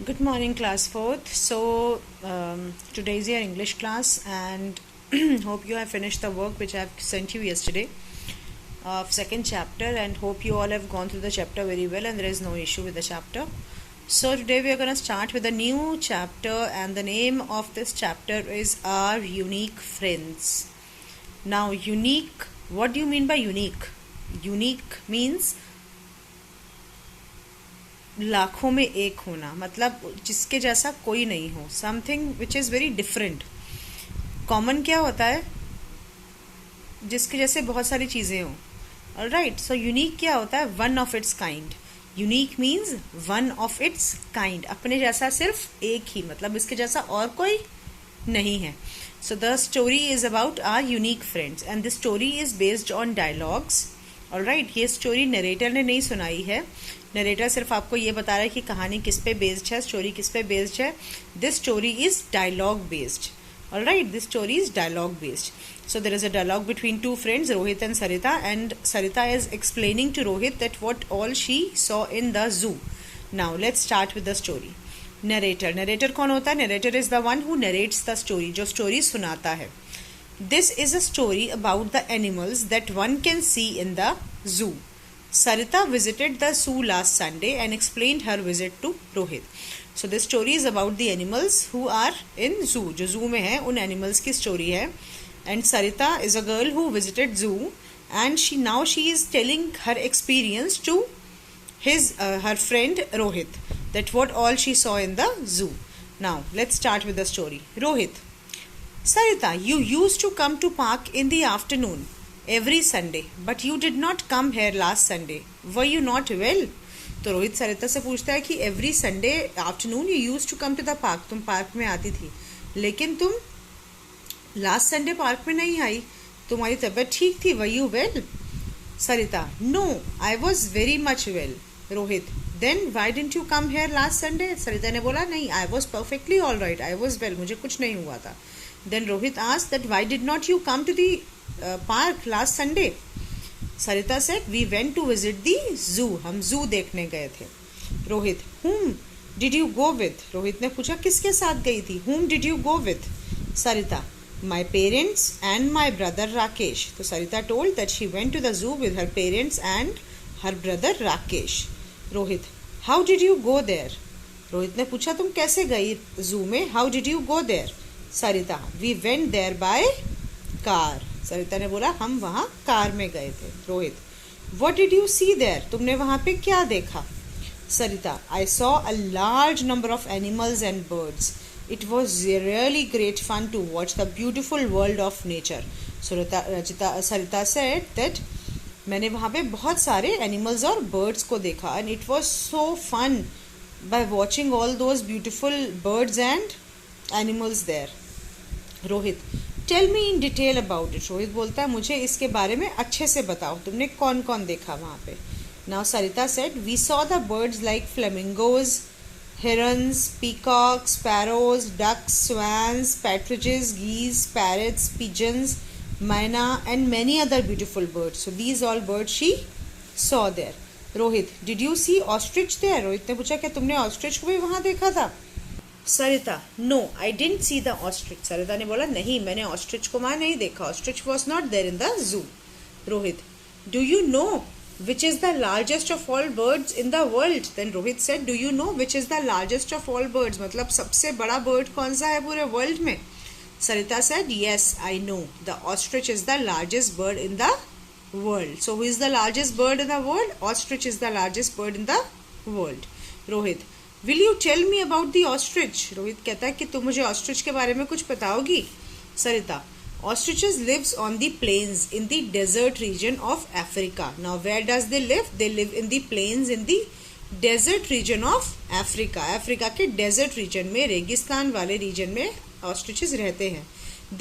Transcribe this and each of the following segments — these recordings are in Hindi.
Good morning, class 4th. Today is your English class, and hope you have finished the work which I have sent you yesterday of second chapter, and hope you all have gone through the chapter very well and there is no issue with the chapter. So today we are going to start with a new chapter, and the name of this chapter is Our Unique Friends. Now, unique, what do you mean by unique? Unique means लाखों में एक होना, मतलब जिसके जैसा कोई नहीं हो, something which is very different. Common क्या होता है? जिसके जैसे बहुत सारी चीज़ें हों. ऑलराइट, सो यूनिक क्या होता है? One of its kind. Unique means one of its kind, अपने जैसा सिर्फ एक ही, मतलब इसके जैसा और कोई नहीं है. So the story is about our unique friends, and this story is based on dialogues. Alright, ये स्टोरी नरेटर ने नहीं सुनाई है. नरेटर सिर्फ आपको ये बता रहा है कि कहानी किस पे बेस्ड है, स्टोरी किस पे बेस्ड है. This story is dialogue based. Alright, this story is dialogue based. So there is a dialogue between two friends, Rohit and Sarita is explaining to Rohit that what all she saw in the zoo. Now let's start with the story. Narrator कौन होता है? Narrator is the one who narrates the story, जो story सुनाता है. This is a story about the animals that one can see in the zoo. Sarita visited the zoo last Sunday and explained her visit to Rohit. So this story is about the animals who are in zoo. जो zoo में है उन animals की story है. And Sarita is a girl who visited zoo, and she is telling her experience to her friend Rohit, that what all she saw in the zoo. Now let's start with the story. Rohit: Sarita, you used to come to park in the afternoon every Sunday, but you did not come here last Sunday. Were you not well? तो रोहित सरिता से पूछता है कि every Sunday afternoon you use to come to the park, तुम पार्क में आती थी, लेकिन तुम लास्ट संडे पार्क में नहीं आई, तुम्हारी तबीयत ठीक थी. Were you well? Sarita: no, I was very much well. Rohit: then why didn't you come here last Sunday? Sarita ने बोला, नहीं, I was perfectly all right, I was well, मुझे कुछ नहीं हुआ था. Then Rohit asked that why did not you come to the park last Sunday? Sarita said, we went to visit the zoo, हम जू देखने गए थे. Rohit: whom did you go with? Rohit ने पूछा, किसके साथ गई थी? Whom did you go with? Sarita: my parents and my brother Rakesh. तो Sarita told that she went to the zoo with her parents and her brother Rakesh. Rohit: how did you go there? Rohit ने पूछा, तुम कैसे गई जू में? how did you go there? Sarita: we went there by car. सरिता ने बोला, हम वहाँ कार में गए थे. Rohit: what did you see there? तुमने वहाँ पे क्या देखा? सरिता: I saw a large number of animals and birds. It was really great fun to watch the beautiful world of nature. Sarita said that मैंने वहाँ पे बहुत सारे animals और birds को देखा, and it was so fun by watching all those beautiful birds and animals there. Rohit: tell me in detail about it. Rohit बोलता है, मुझे इसके बारे में अच्छे से बताओ, तुमने कौन कौन देखा वहाँ पे. Now Sarita said, we saw the birds like flamingos, herons, peacocks, sparrows, ducks, swans, partridges, geese, parrots, pigeons, myna, and many other beautiful birds. So these all birds she saw there. Rohit: did you see ostrich there? Rohit ने पूछा, क्या तुमने ऑस्ट्रिच को भी वहाँ देखा था? सरिता: no, I didn't see the ostrich. सरिता ने बोला, नहीं, मैंने ऑस्ट्रिच को वहाँ नहीं देखा. Ostrich was not there in the zoo. Rohit: do you know which is the largest of all birds in the world? Then Rohit said, do you know which is the largest of all birds? मतलब सबसे बड़ा bird कौन सा है पूरे world में? Sarita said, yes, I know. The ostrich is the largest bird in the world. So who is the largest bird in the world? Ostrich is the largest bird in the world. Rohit: will you tell me about the ostrich? Rohit कहता है कि तुम मुझे ऑस्ट्रिच के बारे में कुछ बताओगी? सरिता: Ostriches lives on the plains in the desert region of Africa. Now where does they live? They live in the plains in the desert region of Africa. Africa के desert region में, रेगिस्तान वाले region में ostriches रहते हैं.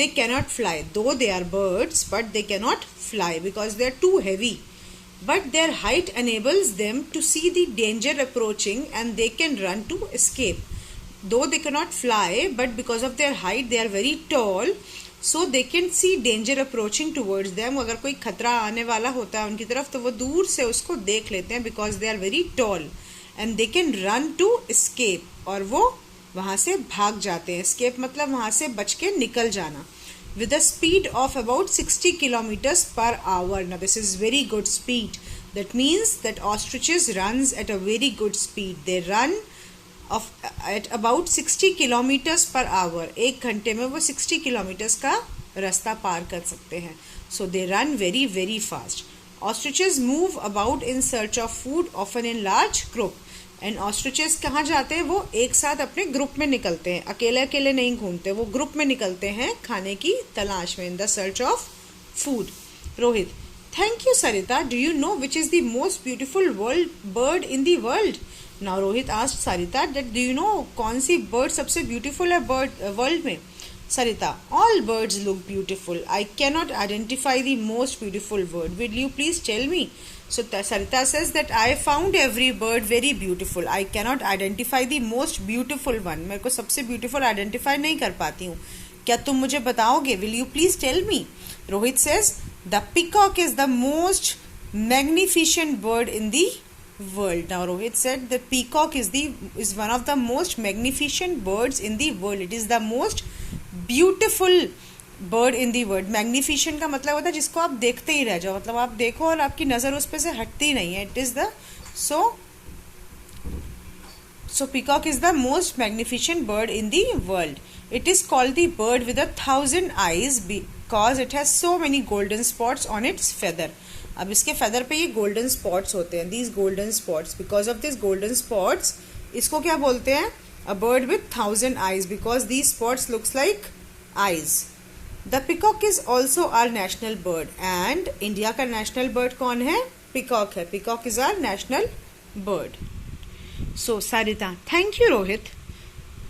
They cannot fly, though they are birds, but they cannot fly because they are too heavy. But their height enables them to see the danger approaching, and they can run to escape. Though they cannot fly, but because of their height they are very tall. So they can see danger approaching towards them. अगर कोई खतरा आने वाला होता है उनकी तरफ तो वो दूर से उसको देख लेते हैं, because they are very tall. and they can run to escape, और वो वहां से भाग जाते हैं. एस्केप मतलब वहां से बच के निकल जाना. With a speed of about 60 kilometers per hour. Now this is very good speed. That means that ostriches runs at a very good speed. They run at about 60 kilometers per hour. एक घंटे में वो 60 kilometers का रास्ता पार कर सकते हैं. So they run very very fast. Ostriches move about in search of food, often in large group. And ostriches कहाँ जाते हैं? वो एक साथ अपने ग्रुप में निकलते हैं, अकेले अकेले नहीं घूमते, वो ग्रुप में निकलते हैं खाने की तलाश में, in the search of food. Rohit, thank you Sarita. Do you know which is the most beautiful bird in the world? Now Rohit asked Sarita that do you know कौन सी बर्ड सबसे ब्यूटीफुल है वर्ल्ड में? Sarita, all birds look beautiful. I cannot identify the most beautiful bird. Will you please tell me? So Sarita says that I found every bird very beautiful. I cannot identify the most beautiful one. मेरे को सबसे beautiful identify नहीं कर पाती हूँ. क्या तुम मुझे बताओगे? Will you please tell me? Rohit says the peacock is the most magnificent bird in the world. Now Rohit said the peacock is one of the most magnificent birds in the world. It is the most beautiful bird in the world. Magnificent का मतलब होता है जिसको आप देखते ही रह जाओ, मतलब आप देखो और आपकी नज़र उस पर से हटती नहीं है. It is the so peacock is the most magnificent bird in the world. It is called the bird with 1,000 eyes because it has so many golden spots on it's feather. अब इसके फेदर पे ये गोल्डन स्पॉट्स होते हैं, these golden spots. Because of this golden spots इसको क्या बोलते हैं? A bird with 1,000 eyes because these spots looks like eyes. The peacock is also our national bird. And India का national bird कौन है? Peacock है. Peacock is our national bird. So Sarita, thank you Rohit.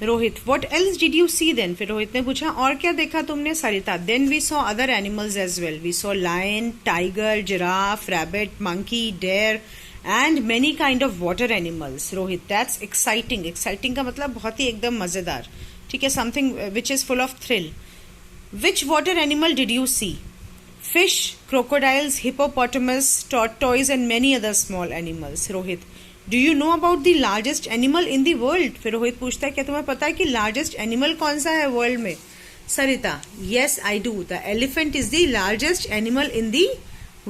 Rohit, what else did you see then? फिर रोहित ने पूछा और क्या देखा तुमने? Sarita, then we saw other animals as well. We saw lion, tiger, giraffe, rabbit, monkey, deer and many kind of water animals. Rohit, that's exciting. Exciting का मतलब बहुत ही एकदम मजेदार. ठीक है, something which is full of thrill. Which water animal did you see? Fish, crocodiles, hippopotamus, tortoise and many other small animals. Rohit, do you know about the largest animal in the world? फिर रोहित पूछता है क्या तुम्हें पता है कि largest animal कौन सा है वर्ल्ड में? सरिता, yes I do. The elephant is the largest animal in the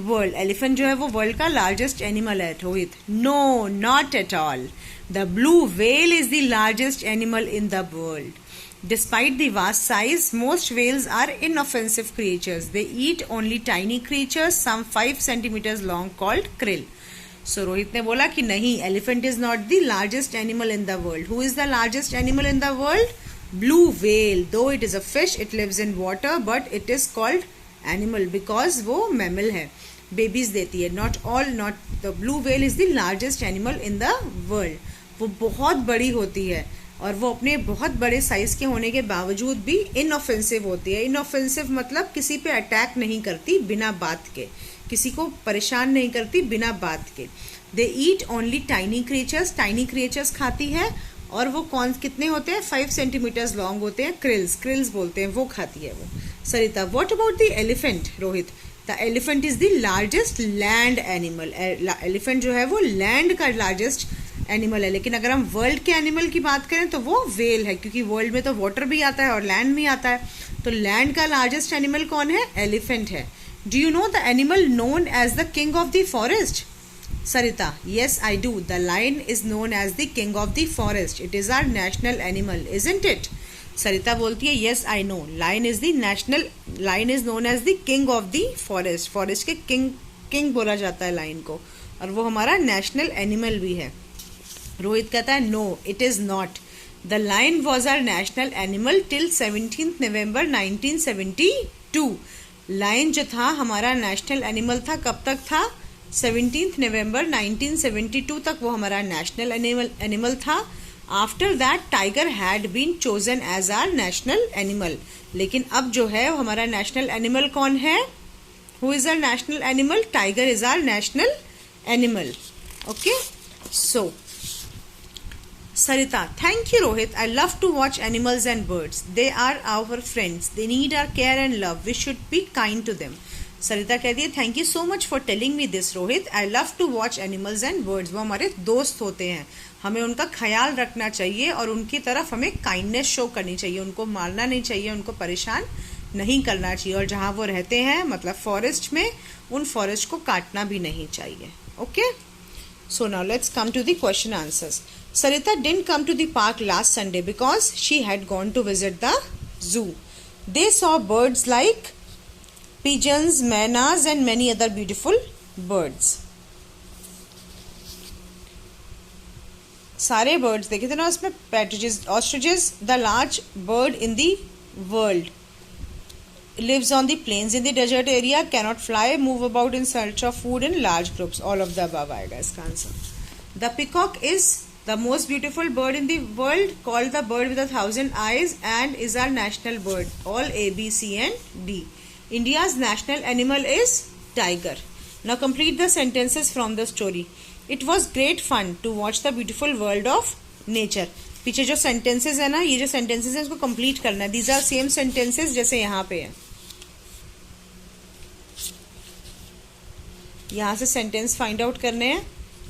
world. Elephant जो है वो वर्ल्ड का largest animal है. Rohit, no, not at all. The blue whale is the largest animal in the world. Despite the vast size, most whales are inoffensive creatures. They eat only tiny creatures, some 5 centimeters long, called krill. So Rohit ने बोला कि नहीं, elephant is not the largest animal in the world. Who is the largest animal in the world? Blue whale. Though it is a fish, it lives in water, but it is called animal because वो mammal है, babies देती है. Not the blue whale is the largest animal in the world. वो बहुत बड़ी होती है और वो अपने बहुत बड़े साइज के होने के बावजूद भी इनऑफेंसिव होती है. इनऑफेंसिव मतलब किसी पे अटैक नहीं करती बिना बात के, किसी को परेशान नहीं करती बिना बात के. They eat only tiny creatures. Tiny creatures खाती है और वो कौन कितने होते हैं? 5 सेंटीमीटर्स लॉन्ग होते हैं. क्रिल्स बोलते हैं, वो खाती है वो. Sarita, what about the elephant? Rohit, the elephant is the largest land animal. Elephant जो है वो लैंड का लार्जेस्ट एनिमल है. लेकिन अगर हम वर्ल्ड के एनिमल की बात करें तो वो व्हेल है, क्योंकि वर्ल्ड में तो वाटर भी आता है और लैंड भी आता है. तो लैंड का लार्जेस्ट एनिमल कौन है? एलिफेंट है. Do you know the animal known as the king of the forest? Sarita, yes I do. The lion is known as the king of the forest. It is our national animal, isn't it? Sarita बोलती है yes I know. Lion is known as the king of the forest. Forest के किंग बोला जाता है लायन को, और वो हमारा नेशनल एनिमल भी है. रोहित कहता है no, it is not. The lion was our national animal till 17 November 1972. Lion जो था हमारा नेशनल एनिमल था. कब तक था? 17 नवंबर 1972 तक वो हमारा नेशनल एनिमल था. After that tiger had been chosen as our national animal. लेकिन अब जो है वो हमारा नेशनल एनिमल कौन है? Who is our national animal? Tiger is our national animal. Okay, so Sarita, thank you Rohit. I love to watch animals and birds. They are our friends. They need our care and love. We should be kind to them. Sarita कहती है thank you so much for telling me this Rohit. I love to watch animals and birds. वो हमारे दोस्त होते हैं हमें उनका ख्याल रखना चाहिए और उनकी तरफ हमें काइंडनेस शो करनी चाहिए, उनको मारना नहीं चाहिए, उनको परेशान नहीं करना चाहिए, और जहाँ वो रहते हैं मतलब फॉरेस्ट में, उन फॉरेस्ट को काटना भी नहीं चाहिए. Okay, so now let's come to the question answers. Sarita didn't come to the park last Sunday because she had gone to visit the zoo. They saw birds like pigeons, maynas and many other beautiful birds. सारे बर्ड्स देखे थे ना उसमें. Partridges, ostriches, the large bird in the world, lives on the plains in the desert area, cannot fly, move about in search of food in large groups. All of the above आएगा इसका answer. The peacock is the most beautiful bird in the world, called the bird with 1,000 eyes, and is our national bird. All A, B, C and D. India's national animal is tiger. Now complete the sentences from the story. It was great fun to watch the beautiful world of nature. पीछे जो sentences है ना, ये जो sentences है उसको complete करना है. These are same sentences जैसे यहाँ पे है. यहाँ से सेंटेंस फाइंड आउट करने हैं.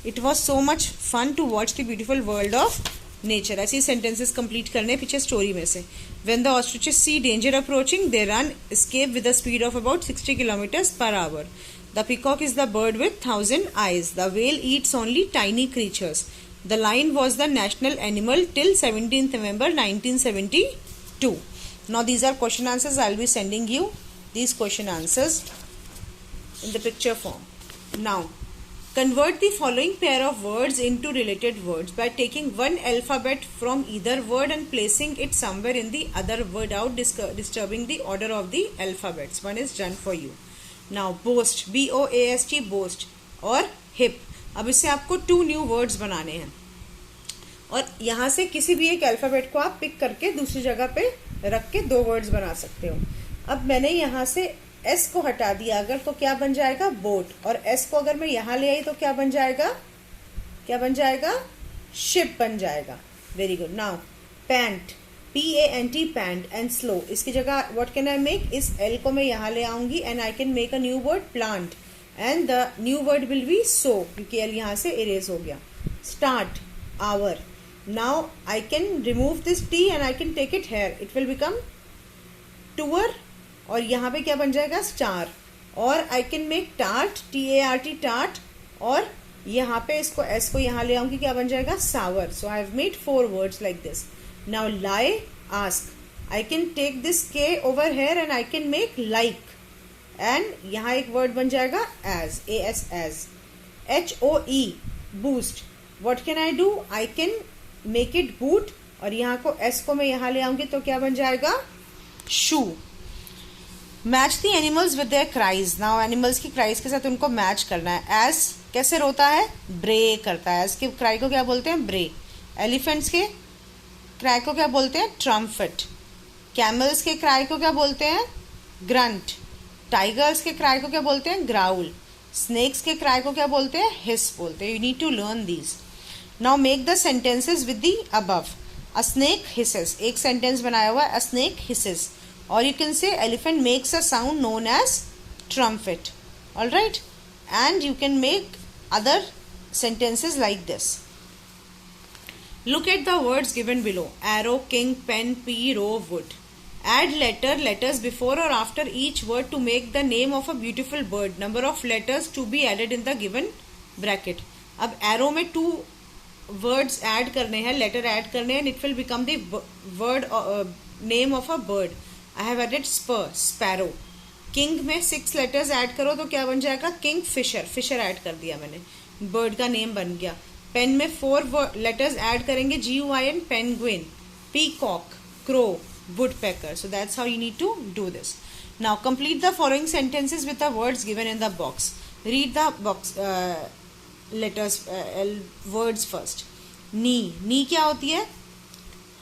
It was so much fun to watch the beautiful world of nature. ऐसे सेंटेंसेस कंप्लीट करने हैं पीछे स्टोरी में से. When the ostriches see danger approaching they run escape with the speed of about 60 kilometres per hour. The peacock is the bird with 1,000 eyes. The whale eats only tiny creatures. The lion was the national animal till 17th November 1972. Now these are question answers. I will be sending you these question answers in the picture form. Now, convert the following pair of words into related words by taking one alphabet from either word and placing it somewhere in the other word out disturbing the order of the alphabets. One is done for you. Now, boast, B-O-A-S-T, boast, और hip. अब इससे आपको 2 new words बनाने हैं और यहाँ से किसी भी एक अल्फ़ाबेट को आप पिक करके दूसरी जगह पे रख के 2 वर्ड्स बना सकते हो. अब मैंने यहाँ से एस को हटा दिया अगर, तो क्या बन जाएगा बोट, और एस को अगर मैं यहाँ ले आई तो क्या बन जाएगा, क्या बन जाएगा, शिप बन जाएगा. Very good. Now pant, P-A-N-T, pant, and slow, इसकी जगह व्हाट कैन आई मेक, इस एल को मैं यहाँ ले आऊंगी and I can make a new word plant and the new word will be so, क्योंकि एल यहाँ से इरेज हो गया. Start, our. Now I can remove this T and I can take it here, it will become tour, और यहाँ पे क्या बन जाएगा, स्टार. और आई can make tart, T-A-R-T, tart, और यहाँ पे इसको एस को यहाँ ले आऊंगी, क्या बन जाएगा, sour. So I have made 4 words like this. Now lie, ask. I can take this K over here and I can make like, and यहाँ एक वर्ड बन जाएगा as, A-S, as. H-O-E, boost. What can I do, I can make it boot, और यहाँ को एस को मैं यहाँ ले आऊंगी तो क्या बन जाएगा, shoe. Match the animals with their cries. नाउ एनिमल्स की क्राइज के साथ उनको मैच करना है. एस कैसे रोता है, ब्रे करता है. एस के क्राई को क्या बोलते हैं, ब्रे. एलिफेंट्स के क्राई को क्या बोलते हैं, ट्रम्फेट. कैमल्स के क्राई को क्या बोलते हैं, ग्रंट. टाइगर्स के क्राई को क्या बोलते हैं, ग्राउल. स्नेक्स के क्राई को क्या बोलते हैं, हिस बोलते हैं. You need to learn these. Now make the sentences with the above. A snake hisses, एक सेंटेंस बनाया हुआ है, a snake hisses. Or you can say elephant makes a sound known as trumpet. All right, and you can make other sentences like this. Look at the words given below: arrow, king, pen, pea, row, wood. Add letters before or after each word to make the name of a beautiful bird. Number of letters to be added in the given bracket. अब arrow में 2 words add करने हैं, letter add करने हैं, and it will become the word name of a bird. I have added spur, sparrow. King में 6 letters add करो तो क्या बन जाएगा, किंग फिशर, फिशर add कर दिया मैंने, बर्ड का नेम बन गया. पेन में 4 letters add करेंगे, G-U-I-N, penguin, peacock, crow, woodpecker. So that's how you need to do this. Now complete the following sentences with the words given in the box. Read the box letters, words first. नी क्या होती है,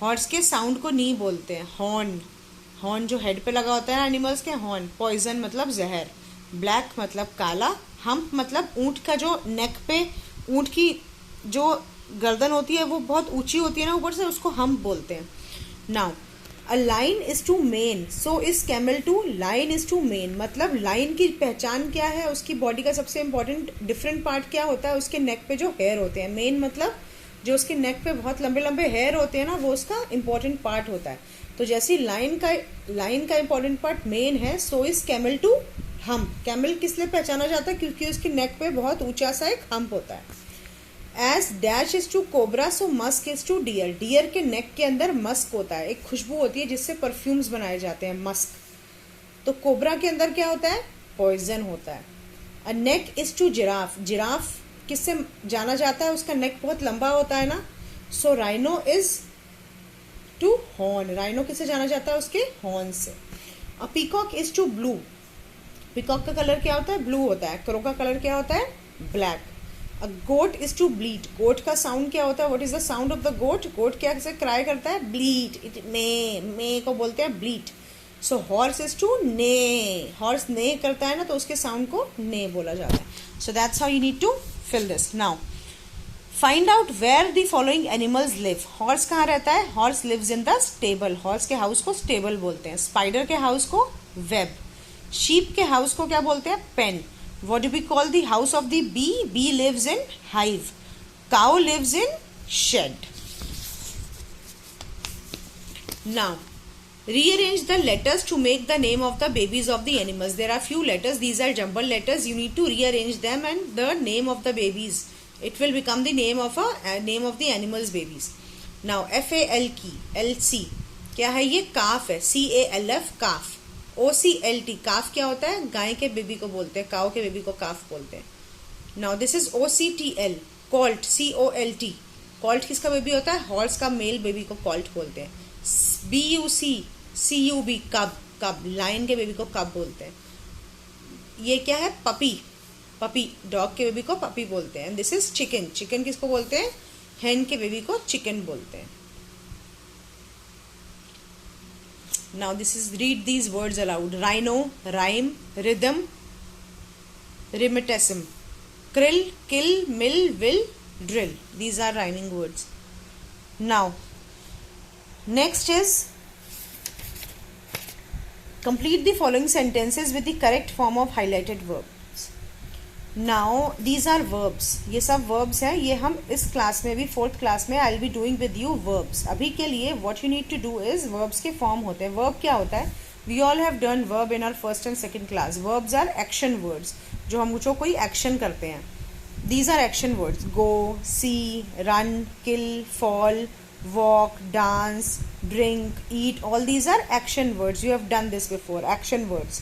हॉर्स के साउंड को नी बोलते हैं. हॉर्न, हॉर्न जो हेड पे लगा होता है एनिमल्स के, हॉर्न. पॉइजन मतलब जहर. ब्लैक मतलब काला. हम्प मतलब ऊंट का जो नेक पे, ऊंट की जो गर्दन होती है वो बहुत ऊंची होती है ना ऊपर से, उसको हम्प बोलते हैं. Now a lion is to mane, so is camel to. Lion is to mane मतलब लाइन की पहचान क्या है, उसकी बॉडी का सबसे इंपॉर्टेंट डिफरेंट पार्ट क्या होता है, उसके नेक पे जो हेयर होते हैं. मेन मतलब जो उसके नेक पे बहुत लंबे लंबे हेयर होते हैं ना, वो उसका इंपॉर्टेंट पार्ट होता है। तो जैसे लाइन का इंपॉर्टेंट पार्ट मेन है, so is camel to hump. Camel किस लिए पहचाना जाता है? क्योंकि उसके नेक पे बहुत ऊंचा सा एक हम्प होता है। As dash is to cobra so musk is to deer. Deer के नेक के अंदर मस्क होता है, एक खुशबू होती है जिससे परफ्यूम्स बनाए जाते हैं, मस्क। तो कोबरा के अंदर क्या होता है? पॉइजन होता है। A neck is to giraffe. Giraffe किससे जाना जाता है? उसका नेक बहुत लंबा होता है ना। So rhino is to horn. Rhino किससे जाना जाता है? उसके हॉर्न से। A peacock is to blue. Peacock का कलर क्या होता है? ब्लू होता है। क्रो का कलर क्या होता है? Black. A goat is to bleat. Goat का साउंड क्या होता है? What is the sound of the goat? Goat क्या से क्राई करता है? ब्लीट। इट मे को बोलते हैं ब्लीट। सो हॉर्स इज टू ने। हॉर्स ने करता है ना, तो उसके साउंड को ने बोला जाता है। So that's how you need to fill this. Now find out where the following animals live. Horse कहाँ रहता है? Horse lives in the stable. Horse के हाउस को स्टेबल बोलते हैं। स्पाइडर के हाउस को वेब। शीप के हाउस को क्या बोलते हैं? Pen. What do we call the house of the bee? Bee lives in hive. Cow lives in shed. Now, rearrange the letters to make the name of the babies of the animals. There are few letters. These are jumbled letters. You need to rearrange them and the name of the babies. It will become the name of the animals' babies. Now, FAL key, LC. क्या है ये? काफ है। CALF काफ। OCLT काफ क्या होता है? गाय के बेबी को बोलते हैं, काव के बेबी को काफ बोलते हैं। Now this is OCTL Colt. COLT Colt किसका बेबी होता है? हॉर्स का मेल बेबी को कॉल्ट बोलते हैं। BUC CUB कब। कब लायन के बेबी को कब बोलते हैं। ये क्या है? पपी। पपी डॉग के बेबी को पपी बोलते हैं। This is chicken. चिकन किसको बोलते हैं? हेन के बेबी को चिकन बोलते हैं। Now this is, read these words aloud. Rhino, rhyme, rhythm, rheumatism. Krill, kill, mill, will, drill. These are rhyming words. Now, next is complete the following sentences with the correct form of highlighted verbs. Now these are verbs. ये सब verbs हैं। ये हम इस क्लास में भी, 4th क्लास में आई will be doing with you verbs. अभी के लिए what you need to do is, verbs के form होते हैं। verb क्या होता है? We all have done verb in our 1st and 2nd class. Verbs are action words, जो हम जो कोई action करते हैं। These are action words. Go, see, run, kill, fall, walk, dance, drink, eat. All these are action words. You have done this before. Action words.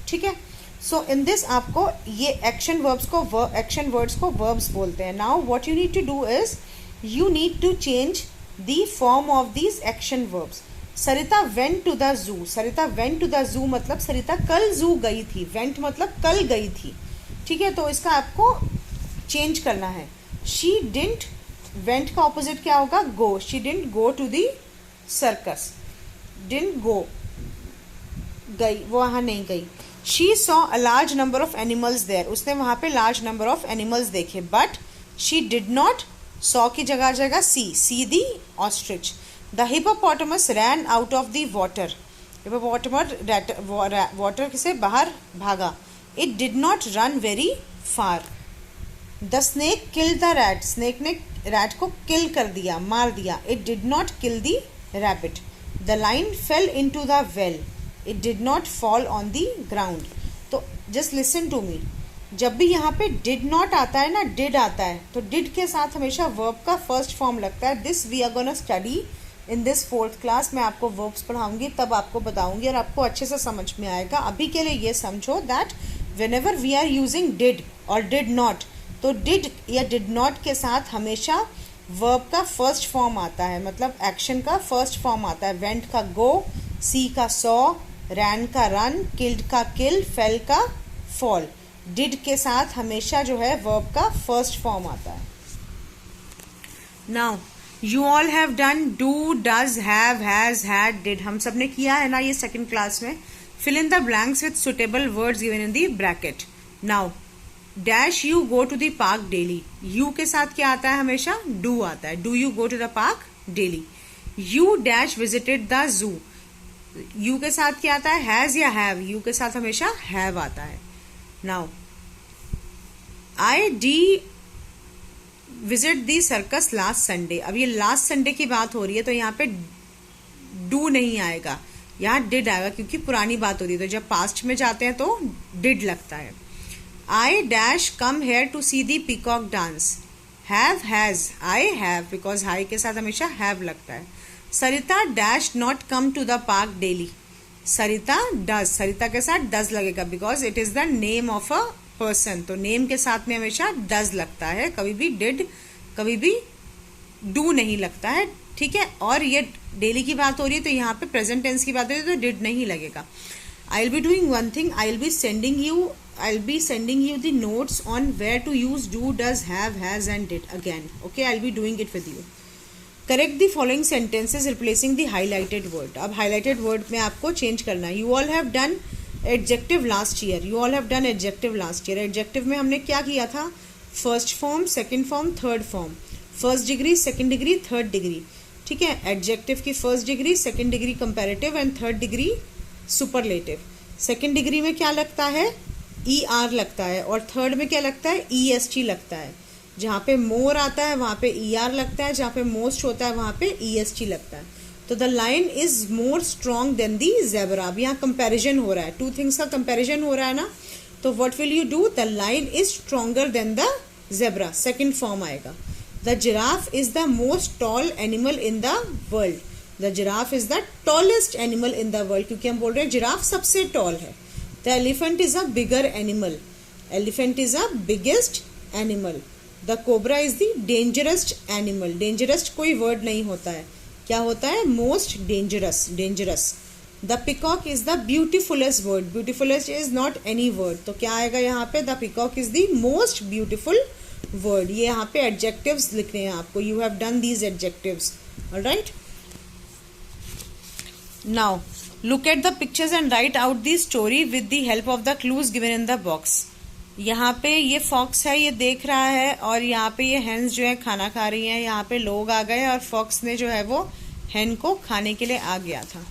ठीक है? सो इन दिस आपको ये एक्शन वर्ब्स को वर्ब्स बोलते हैं। Now what you need to do is, you need to change the form of these action verbs. Sarita went to the zoo. Sarita went to the जू मतलब सरिता कल जू गई थी। वेंट मतलब कल गई थी। ठीक है, तो इसका आपको चेंज करना है। शी डिडंट, वेंट का ऑपोजिट क्या होगा? Go. She didn't go to the circus. Didn't go, गई, वो वहां नहीं गई। She saw a large number of animals there. उसने वहां पे लार्ज नंबर ऑफ एनिमल्स देखे। But she did not, saw की जगह see the ostrich. The hippopotamus ran out of the water. Hippopotamus water से बाहर भागा। It did not run very far. The snake kill the rat. Snake ने रैट को किल कर दिया, मार दिया। It did not kill the rabbit. The lion fell into the well. It did not fall on the ground. तो जस्ट लिसन टू मी, जब भी यहाँ पे डिड नॉट आता है ना, डिड आता है, तो डिड के साथ हमेशा वर्ब का फर्स्ट फॉर्म लगता है। This we are gonna study in this 4th class. मैं आपको वर्ब्स पढ़ाऊंगी, तब आपको बताऊंगी और आपको अच्छे से समझ में आएगा। अभी के लिए ये समझो that whenever we are using did और डिड नॉट, तो डिड या डिड नॉट के साथ हमेशा वर्ब का फर्स्ट फॉर्म आता है, मतलब एक्शन का फर्स्ट फॉर्म आता है। वेंट का गो, सी का सॉ, रैन का रन, किल्ड का किल, फेल का फॉल। डिड के साथ हमेशा जो है वर्ब का फर्स्ट फॉर्म आता है। Now you all have done do, does, have, has, had, did. हम सब ने किया है ना ये 2nd क्लास में। Fill in the blanks with suitable words given in the bracket. Now dash you go to the park daily. You के साथ क्या आता है? हमेशा डू आता है। Do you go to the park daily. You dash visited the zoo. You के साथ क्या आता है? हैज या हैव। यू के साथ हमेशा हैव आता है। Now I visit the circus last Sunday. अब ये लास्ट संडे की बात हो रही है तो यहाँ पे डू नहीं आएगा, यहाँ डिड आएगा क्योंकि पुरानी बात हो रही है। तो जब पास्ट में जाते हैं तो डिड लगता है। I dash come here to see the peacock dance. Have has, I have, because I के साथ हमेशा हैव लगता है। Sarita dash not come to the park daily. Sarita does, Sarita के साथ डज लगेगा because it is the name of a person. तो नेम के साथ में हमेशा डज लगता है, कभी भी डिड, कभी भी डू नहीं लगता है, ठीक है। और ये डेली की बात हो रही है तो यहाँ पे प्रेजेंट टेंस की बात हो रही है तो डिड नहीं लगेगा। I will be doing one thing, I will be sending you the notes on where to use do, does, have, has and did again. Okay, I will be doing it with you. Correct the following sentences replacing the highlighted word. अब हाईलाइटेड वर्ड में आपको चेंज करना है। You all have done adjective last year. You all have done adjective last year. Adjective में हमने क्या किया था? First form, second form, third form, first degree, second degree, third degree, ठीक है। एडजेक्टिव की first degree, second degree comparative and third degree superlative. Second degree में क्या लगता है? ER लगता है और थर्ड में क्या लगता है? EST लगता है। जहाँ पे मोर आता है वहाँ पे ER लगता है, जहाँ पे मोस्ट होता है वहाँ पे EST लगता है। तो the lion is more strong than the zebra. अब यहाँ कंपेरिजन हो रहा है, टू थिंग्स का कंपेरिजन हो रहा है ना, तो what will you do? The lion is stronger than the zebra, second form आएगा। The giraffe is the most tall animal in the world. The giraffe is the tallest animal in the world, क्योंकि हम बोल रहे हैं जिराफ सबसे टॉल है। The elephant is a bigger animal. Elephant is a biggest animal. The cobra is the dangerest animal. Dangerest कोई वर्ड नहीं होता है, क्या होता है? Most dangerous, dangerous. The peacock is the beautifulest word. Beautifulest is not any word, तो क्या आएगा यहाँ पे? The peacock is the most beautiful word. ये यहाँ पे एडजेक्टिव्स लिखने हैं आपको। You have done these adjectives, alright. Now look at the pictures and write out the story with the help of the clues given in the box. यहाँ पे ये फॉक्स है, ये देख रहा है, और यहाँ पे ये हेन्स जो है खाना खा रही हैं। यहाँ पे लोग आ गए और फॉक्स ने जो है वो हेन को खाने के लिए आ गया था।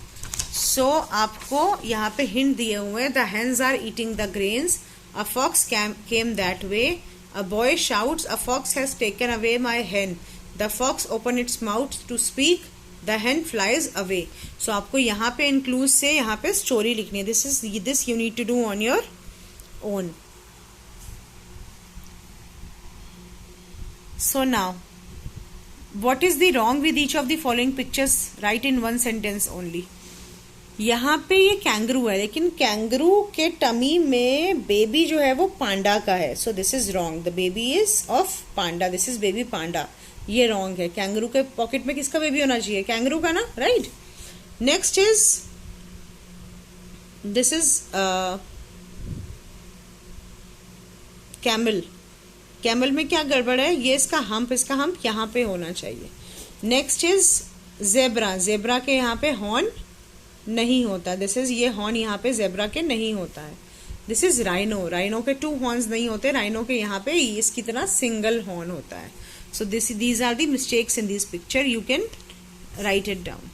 सो आपको यहाँ पे हिंट दिए हुए हैं। The hens are eating the grains, a fox came that way, a boy shouts, a fox has taken away my hen, the fox open its mouth to speak, the hen flies away. So आपको यहाँ पे इंक्लूज से यहाँ पे स्टोरी लिखनी है। This you need to do on your own. So now, what is the wrong with each of the following pictures? Write in one sentence only. यहाँ पे ये कैंगरू है, लेकिन कैंगरू के टमी में बेबी जो है वो पांडा का है। So this is wrong. The baby is of Panda, this is baby panda, ये रॉन्ग है। कैंगरू के पॉकेट में किसका बेबी होना चाहिए? कैंगरू का ना, right. Next is this is camel. Camel में क्या गड़बड़ है? ये इसका हम्प यहाँ पे होना चाहिए। Next is zebra. जेब्रा के यहाँ पे हॉर्न नहीं होता। दिस इज, ये हॉर्न यहाँ पे जेब्रा के नहीं होता है। This is rhino. राइनो के 2 हॉर्न्स नहीं होते, राइनो के यहाँ पे इसकी तरह सिंगल हॉर्न होता है। So these are the mistakes in this picture, you can write it down.